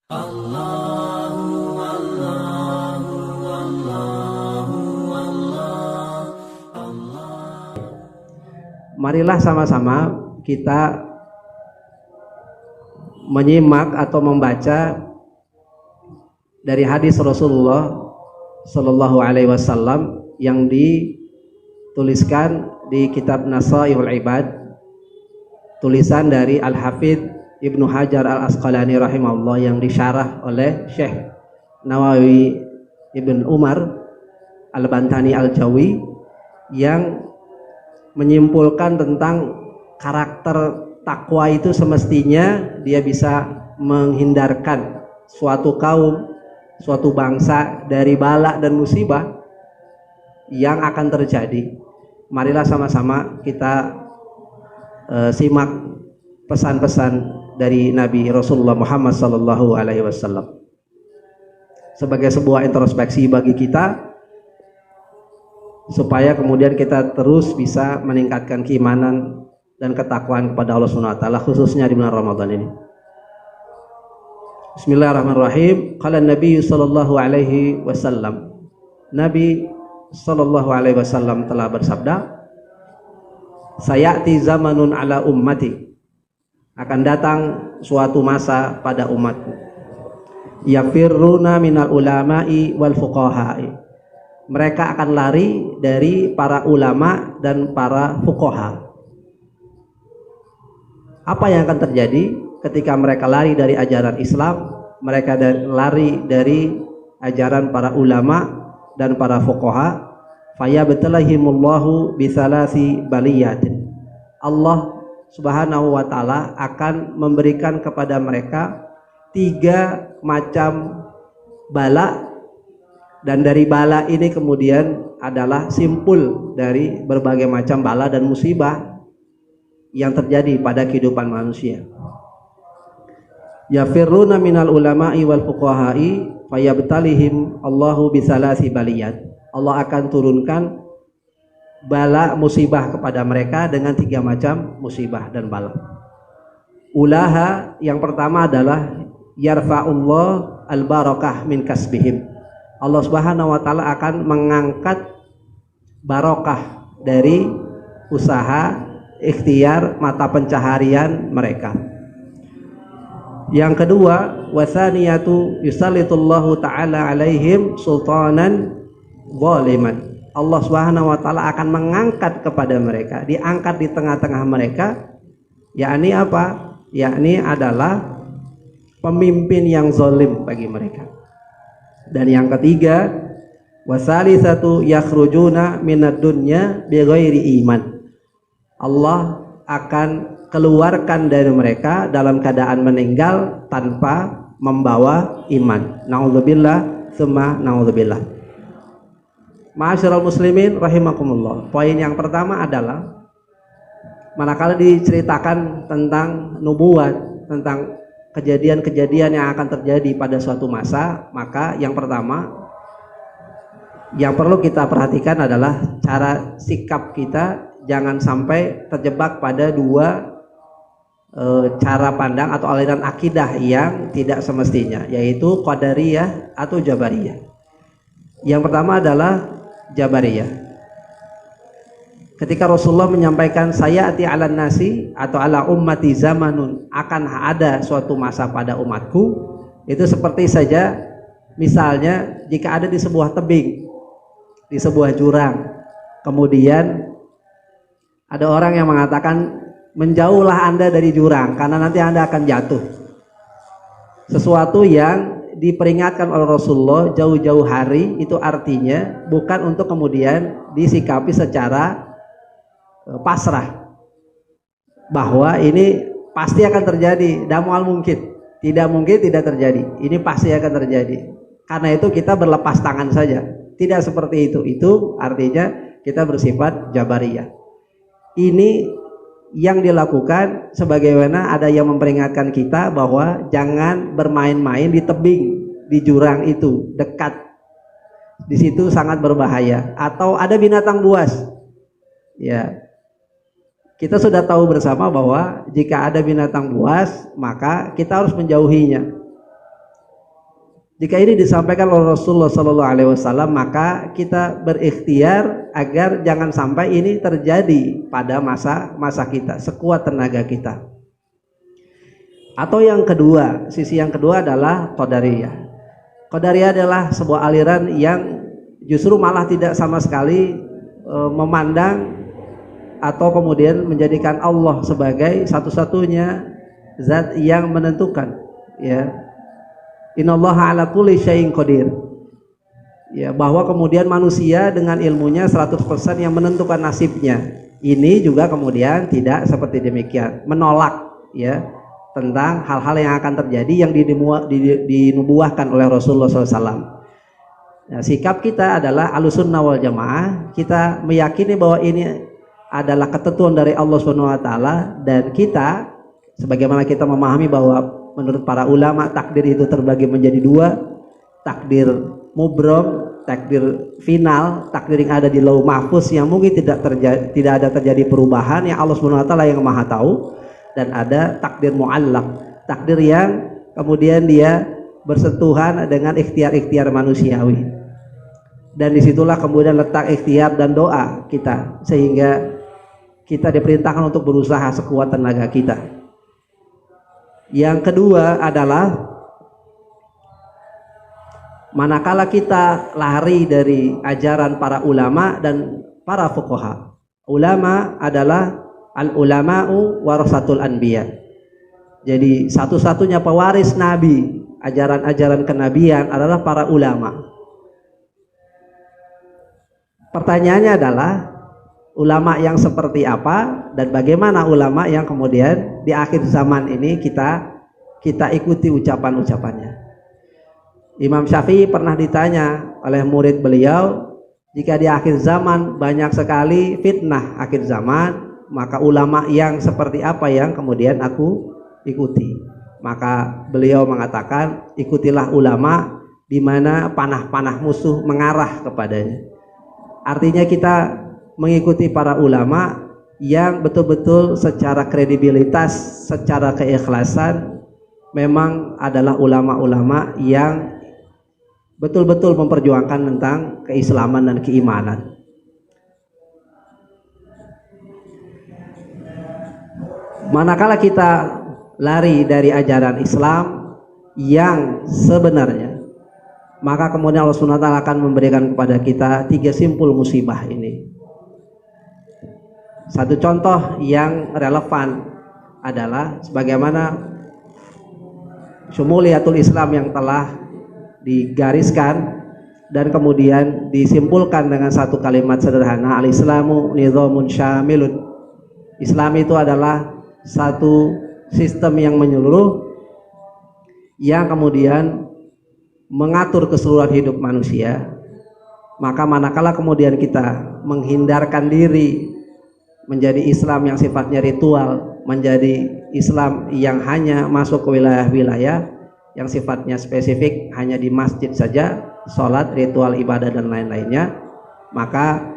Allahu Allahu Allahu Allah. Marilah sama-sama kita menyimak atau membaca dari hadis Rasulullah Sallallahu Alaihi Wasallam yang dituliskan di kitab Nasaihul Ibad, tulisan dari Al-Hafidh Ibnu Hajar Al-Asqalani rahimahullah, yang disyarah oleh Syekh Nawawi Ibn Umar Al-Bantani Al-Jawi, yang menyimpulkan tentang karakter takwa itu semestinya dia bisa menghindarkan suatu kaum, suatu bangsa dari bala dan musibah yang akan terjadi. Marilah sama-sama kita simak pesan-pesan dari Nabi Rasulullah Muhammad Sallallahu Alaihi Wasallam sebagai sebuah introspeksi bagi kita, supaya kemudian kita terus bisa meningkatkan keimanan dan ketakwaan kepada Allah Subhanahu wa taala, khususnya di bulan Ramadan ini. Bismillahirrahmanirrahim. Qala Nabi sallallahu alaihi wasallam. Nabi sallallahu alaihi wasallam telah bersabda, "Sayati zamanun ala ummati." Akan datang suatu masa pada umatku, yafirruna minal ulama'i wal fuqaha'i. Mereka akan lari dari para ulama dan para fuqaha. Apa yang akan terjadi ketika mereka lari dari ajaran Islam? Mereka lari dari ajaran para ulama dan para fuqaha. Fayabtalahimullahu bisalasi baliyatin. Allah Subhanahu wa ta'ala akan memberikan kepada mereka 3 macam bala, dan dari bala ini kemudian adalah simpul dari berbagai macam bala dan musibah yang terjadi pada kehidupan manusia. Yafirruna minal ulama'i wal fuqaha'i fayabtalihim Allahu bisalasi baliyat. Allah akan turunkan bala musibah kepada mereka dengan 3 macam musibah dan bala. Ulaha, yang pertama adalah yarfa'ullah al-barakah min kasbihim. Allah Subhanahu wa taala akan mengangkat barokah dari usaha, ikhtiar, mata pencaharian mereka. Yang kedua, wasaniyatu yusallitullahu ta'ala alaihim sultanan zaliman. Allah Subhanahu wa taala akan mengangkat kepada mereka, diangkat di tengah-tengah mereka, yakni apa? Yakni adalah pemimpin yang zalim bagi mereka. Dan yang ketiga, wasalisatu yakhrujuna minad dunya bighairi iman. Allah akan keluarkan dari mereka dalam keadaan meninggal tanpa membawa iman. Nauzubillah tsumma nauzubillah. Ma'asyiral muslimin rahimakumullah. Poin yang pertama adalah manakala diceritakan tentang nubuat, tentang kejadian-kejadian yang akan terjadi pada suatu masa, maka yang pertama yang perlu kita perhatikan adalah cara sikap kita, jangan sampai terjebak pada 2 cara pandang atau aliran akidah yang tidak semestinya, yaitu Qadariyah atau Jabariyah. Yang pertama adalah Jabariyah. Ketika Rasulullah menyampaikan sayati ala nasi atau ala ummati zamanun, akan ada suatu masa pada umatku, itu seperti saja misalnya jika ada di sebuah tebing, di sebuah jurang, kemudian ada orang yang mengatakan menjauhlah Anda dari jurang karena nanti Anda akan jatuh. Sesuatu yang diperingatkan oleh Rasulullah jauh-jauh hari, itu artinya bukan untuk kemudian disikapi secara pasrah bahwa ini pasti akan terjadi, damual mungkin, tidak mungkin tidak terjadi, ini pasti akan terjadi, karena itu kita berlepas tangan saja. Tidak seperti itu. Itu artinya kita bersifat Jabariyah. Ini yang dilakukan sebagaimana ada yang memperingatkan kita bahwa jangan bermain-main di tebing, di jurang itu, dekat di situ sangat berbahaya. Atau ada binatang buas, ya kita sudah tahu bersama bahwa jika ada binatang buas maka kita harus menjauhinya. Jika ini disampaikan oleh Rasulullah Sallallahu Alaihi Wasallam, maka kita berikhtiar agar jangan sampai ini terjadi pada masa kita, sekuat tenaga kita. Atau yang kedua, sisi yang kedua adalah Qadariyah. Qadariyah adalah sebuah aliran yang justru malah tidak sama sekali memandang atau kemudian menjadikan Allah sebagai satu-satunya zat yang menentukan, ya. Innallaha ala kulli syai'in qadir. Ya, bahwa kemudian manusia dengan ilmunya 100% yang menentukan nasibnya. Ini juga kemudian tidak seperti demikian, menolak, ya, tentang hal-hal yang akan terjadi yang dinubuahkan oleh Rasulullah SAW. Nah, sikap kita adalah Ahlussunnah wal Jamaah. Kita meyakini bahwa ini adalah ketentuan dari Allah SWT, dan kita, sebagaimana kita memahami bahwa menurut para ulama takdir itu terbagi menjadi dua: takdir mubrom, takdir final, takdir yang ada di lauh mahfuz yang mungkin tidak ada terjadi perubahan, yang Allah SWT yang maha tahu, dan ada takdir muallaq, takdir yang kemudian dia bersentuhan dengan ikhtiar-ikhtiar manusiawi, dan disitulah kemudian letak ikhtiar dan doa kita, sehingga kita diperintahkan untuk berusaha sekuat tenaga kita. Yang kedua adalah manakala kita lari dari ajaran para ulama dan para fuqaha. Ulama adalah al-ulama'u warasatul anbiya. Jadi satu-satunya pewaris nabi, ajaran-ajaran kenabian adalah para ulama. Pertanyaannya adalah, ulama yang seperti apa dan bagaimana ulama yang kemudian di akhir zaman ini kita ikuti ucapan-ucapannya. Imam Syafi'i pernah ditanya oleh murid beliau, jika di akhir zaman banyak sekali fitnah akhir zaman, maka ulama yang seperti apa yang kemudian aku ikuti? Maka beliau mengatakan, ikutilah ulama di mana panah-panah musuh mengarah kepadanya. Artinya kita mengikuti para ulama yang betul-betul secara kredibilitas, secara keikhlasan memang adalah ulama-ulama yang betul-betul memperjuangkan tentang keislaman dan keimanan. Manakala kita lari dari ajaran Islam yang sebenarnya, maka kemudian Allah SWT akan memberikan kepada kita 3 simpul musibah ini. Satu contoh yang relevan adalah sebagaimana syumuliyatul Islam yang telah digariskan dan kemudian disimpulkan dengan satu kalimat sederhana, al-Islamu nidhamun syamilun. Islam itu adalah satu sistem yang menyeluruh yang kemudian mengatur keseluruhan hidup manusia. Maka manakala kemudian kita menghindarkan diri menjadi Islam yang sifatnya ritual, menjadi Islam yang hanya masuk ke wilayah-wilayah yang sifatnya spesifik, hanya di masjid saja, sholat, ritual ibadah dan lain-lainnya, maka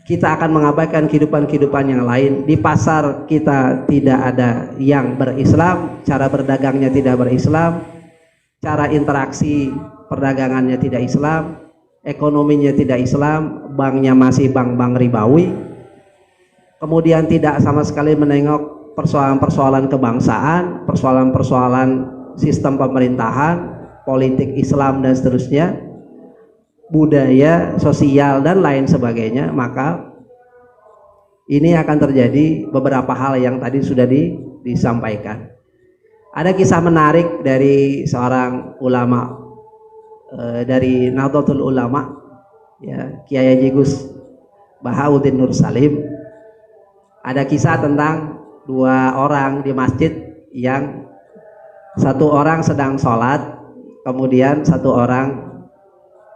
kita akan mengabaikan kehidupan-kehidupan yang lain. Di pasar kita tidak ada yang berislam, cara berdagangnya tidak berislam, cara interaksi perdagangannya tidak Islam, ekonominya tidak Islam, banknya masih bank-bank ribawi, kemudian tidak sama sekali menengok persoalan-persoalan kebangsaan, persoalan-persoalan sistem pemerintahan, politik Islam dan seterusnya, budaya, sosial dan lain sebagainya. Maka ini akan terjadi beberapa hal yang tadi sudah disampaikan. Ada kisah menarik dari seorang ulama dari Nahdlatul Ulama, ya, Kiai Haji Gus Bahauddin Nur Salim. Ada kisah tentang 2 orang di masjid yang satu orang sedang sholat, kemudian satu orang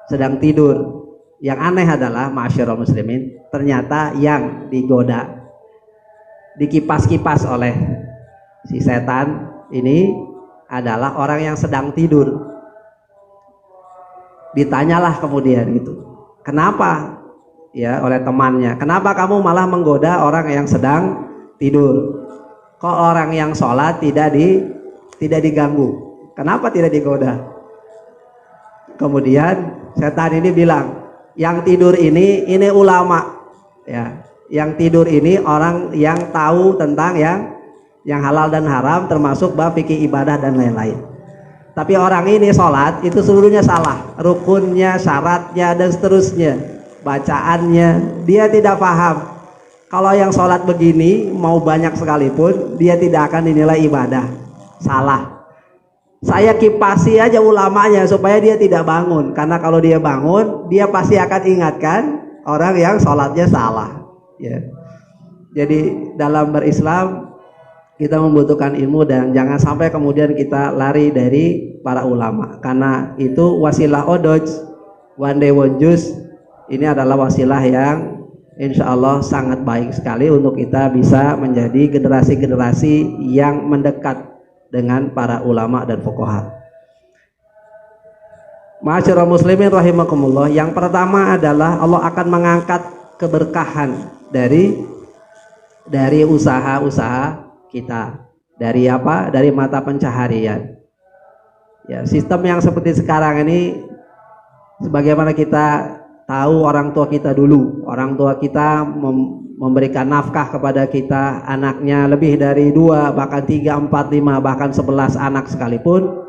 sedang tidur. Yang aneh adalah, ma'asyiral muslimin, ternyata yang digoda, dikipas-kipas oleh si setan ini adalah orang yang sedang tidur. Ditanyalah kemudian gitu, kenapa, ya, oleh temannya, kenapa kamu malah menggoda orang yang sedang tidur? Kok orang yang sholat tidak diganggu? Kenapa tidak digoda? Kemudian setan ini bilang, yang tidur ini ulama, ya. Yang tidur ini orang yang tahu tentang yang halal dan haram, termasuk bab fikih ibadah dan lain-lain. Tapi orang ini sholat itu seluruhnya salah, rukunnya, syaratnya dan seterusnya, bacaannya dia tidak paham. Kalau yang sholat begini mau banyak sekalipun dia tidak akan dinilai ibadah, salah. Saya kipasi aja ulamanya supaya dia tidak bangun, karena kalau dia bangun dia pasti akan ingatkan orang yang sholatnya salah, ya. Jadi dalam berislam kita membutuhkan ilmu dan jangan sampai kemudian kita lari dari para ulama, karena itu wasilah odoj one day one juice ini adalah wasilah yang insya Allah sangat baik sekali untuk kita bisa menjadi generasi-generasi yang mendekat dengan para ulama dan fuqaha. Ma'asyiral muslimin rahimakumullah, yang pertama adalah Allah akan mengangkat keberkahan dari usaha-usaha kita. Dari apa? Dari mata pencaharian. Ya, sistem yang seperti sekarang ini, sebagaimana kita tahu orang tua kita dulu, orang tua kita memberikan nafkah kepada kita, anaknya lebih dari 2, bahkan 3, 4, 5, bahkan 11 anak sekalipun,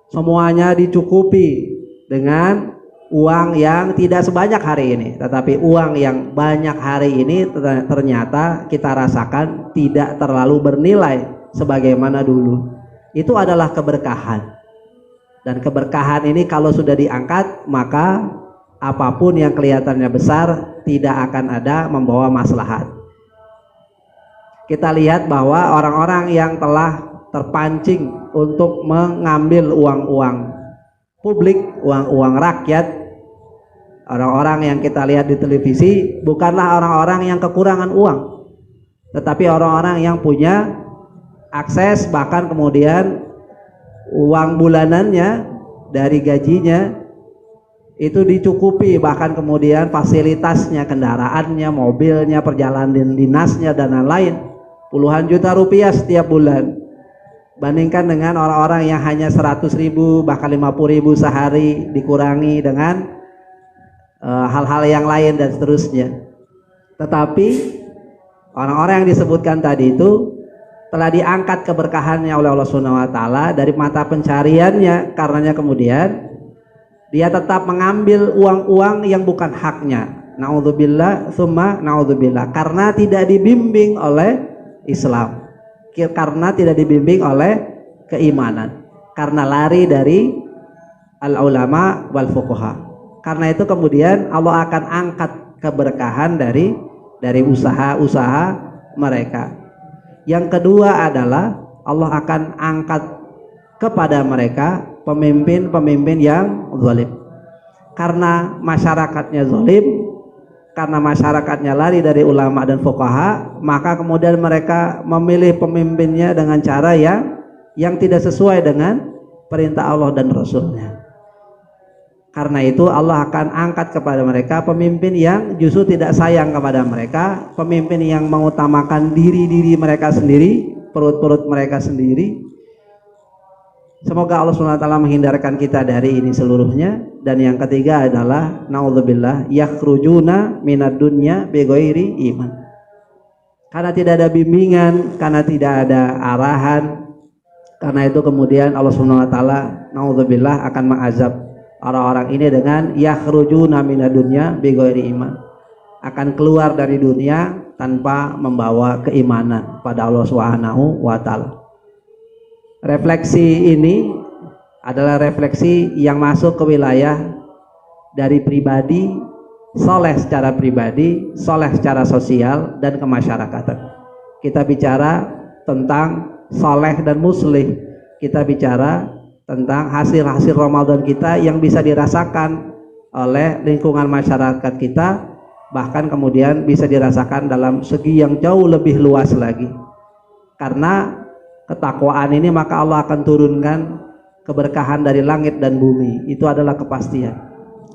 semuanya dicukupi dengan uang yang tidak sebanyak hari ini, tetapi uang yang banyak hari ini ternyata kita rasakan tidak terlalu bernilai sebagaimana dulu. Itu adalah keberkahan, dan keberkahan ini kalau sudah diangkat, maka apapun yang kelihatannya besar tidak akan ada membawa maslahat. Kita lihat bahwa orang-orang yang telah terpancing untuk mengambil uang-uang publik, uang-uang rakyat, orang-orang yang kita lihat di televisi bukanlah orang-orang yang kekurangan uang, tetapi orang-orang yang punya akses, bahkan kemudian uang bulanannya dari gajinya itu dicukupi, bahkan kemudian fasilitasnya, kendaraannya, mobilnya, perjalanan dinasnya dan lain-lain, puluhan juta rupiah setiap bulan. Bandingkan dengan orang-orang yang hanya 100.000 bahkan 50.000 sehari, dikurangi dengan hal-hal yang lain dan seterusnya. Tetapi orang-orang yang disebutkan tadi itu telah diangkat keberkahannya oleh Allah Subhanahu wa taala dari mata pencariannya, karenanya kemudian dia tetap mengambil uang-uang yang bukan haknya. Naudzubillah, summa naudzubillah, karena tidak dibimbing oleh Islam, karena tidak dibimbing oleh keimanan, karena lari dari al-ulama wal fuqaha. Karena itu kemudian Allah akan angkat keberkahan dari usaha-usaha mereka. Yang kedua adalah Allah akan angkat kepada mereka pemimpin-pemimpin yang zalim. Karena masyarakatnya zalim, karena masyarakatnya lari dari ulama dan fuqaha, maka kemudian mereka memilih pemimpinnya dengan cara yang tidak sesuai dengan perintah Allah dan Rasulnya. Karena itu Allah akan angkat kepada mereka pemimpin yang justru tidak sayang kepada mereka, pemimpin yang mengutamakan diri-diri mereka sendiri, perut-perut mereka sendiri. Semoga Allah SWT menghindarkan kita dari ini seluruhnya. Dan yang ketiga adalah naudzubillah, yakhrujuna minad dunya bighairi iman. Karena tidak ada bimbingan, karena tidak ada arahan, karena itu kemudian Allah SWT naudzubillah akan mengazab orang-orang ini dengan yakhrujuna minad dunya bighairi iman, akan keluar dari dunia tanpa membawa keimanan pada Allah Subhanahu wa taala. Refleksi ini adalah refleksi yang masuk ke wilayah dari pribadi, soleh secara pribadi, soleh secara sosial, dan kemasyarakatan. Kita bicara tentang soleh dan muslih, kita bicara tentang hasil-hasil Ramadan kita yang bisa dirasakan oleh lingkungan masyarakat kita, bahkan kemudian bisa dirasakan dalam segi yang jauh lebih luas lagi. Karena ketakwaan ini maka Allah akan turunkan keberkahan dari langit dan bumi. Itu adalah kepastian.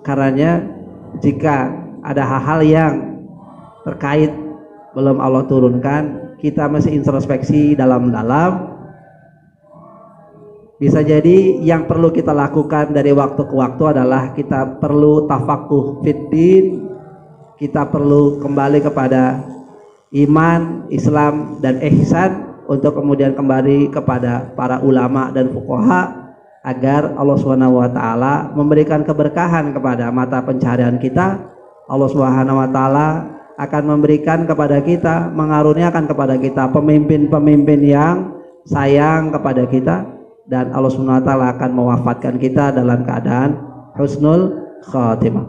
Karenanya jika ada hal-hal yang terkait belum Allah turunkan, kita mesti introspeksi dalam-dalam, Bisa jadi yang perlu kita lakukan dari waktu ke waktu adalah kita perlu tafakuh fiddin, kita perlu kembali kepada iman, Islam, dan ihsan untuk kemudian kembali kepada para ulama dan fuqaha agar Allah Subhanahu wa taala memberikan keberkahan kepada mata pencaharian kita. Allah Subhanahu wa taala akan memberikan kepada kita, mengaruniakan kepada kita pemimpin-pemimpin yang sayang kepada kita, dan Allah Subhanahu wa taala akan mewafatkan kita dalam keadaan husnul khatimah.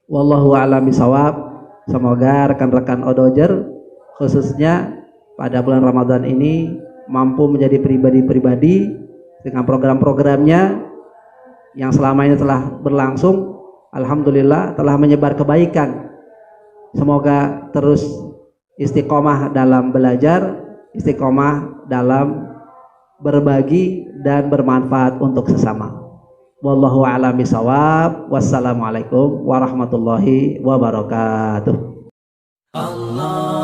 Wallahu a'lam bishawab. Semoga rekan-rekan Odojer khususnya pada bulan Ramadan ini mampu menjadi pribadi-pribadi dengan program-programnya yang selama ini telah berlangsung, alhamdulillah telah menyebar kebaikan. Semoga terus istiqomah dalam belajar, istiqomah dalam berbagi dan bermanfaat untuk sesama. Wallahu a'lam bishawab. Wassalamualaikum warahmatullahi wabarakatuh. Allah